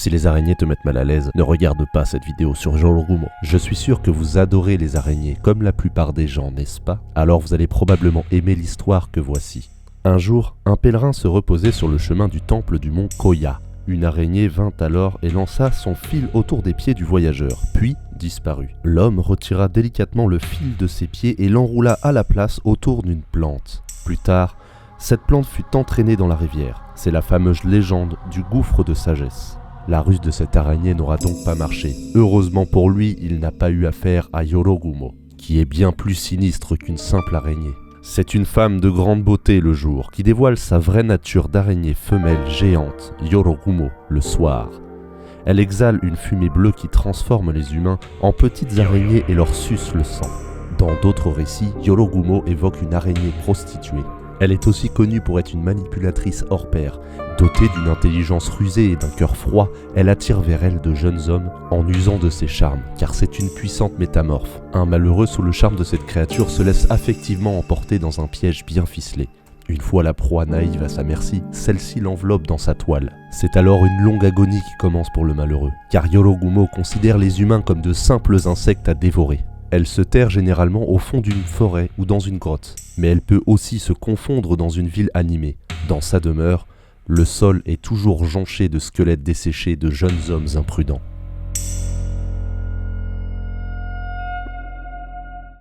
Si les araignées te mettent mal à l'aise, ne regarde pas cette vidéo sur Yorogumo. Je suis sûr que vous adorez les araignées comme la plupart des gens, n'est-ce pas? Alors vous allez probablement aimer l'histoire que voici. Un jour, un pèlerin se reposait sur le chemin du temple du mont Koya. Une araignée vint alors et lança son fil autour des pieds du voyageur, puis disparut. L'homme retira délicatement le fil de ses pieds et l'enroula à la place autour d'une plante. Plus tard, cette plante fut entraînée dans la rivière. C'est la fameuse légende du gouffre de sagesse. La ruse de cette araignée n'aura donc pas marché. Heureusement pour lui, il n'a pas eu affaire à Yorogumo, qui est bien plus sinistre qu'une simple araignée. C'est une femme de grande beauté le jour, qui dévoile sa vraie nature d'araignée femelle géante, Yorogumo, le soir. Elle exhale une fumée bleue qui transforme les humains en petites araignées et leur suce le sang. Dans d'autres récits, Yorogumo évoque une araignée prostituée. Elle est aussi connue pour être une manipulatrice hors pair. Dotée d'une intelligence rusée et d'un cœur froid, elle attire vers elle de jeunes hommes en usant de ses charmes, car c'est une puissante métamorphe. Un malheureux sous le charme de cette créature se laisse affectivement emporter dans un piège bien ficelé. Une fois la proie naïve à sa merci, celle-ci l'enveloppe dans sa toile. C'est alors une longue agonie qui commence pour le malheureux, car Yorogumo considère les humains comme de simples insectes à dévorer. Elle se terre généralement au fond d'une forêt ou dans une grotte, mais elle peut aussi se confondre dans une ville animée. Dans sa demeure, le sol est toujours jonché de squelettes desséchés de jeunes hommes imprudents.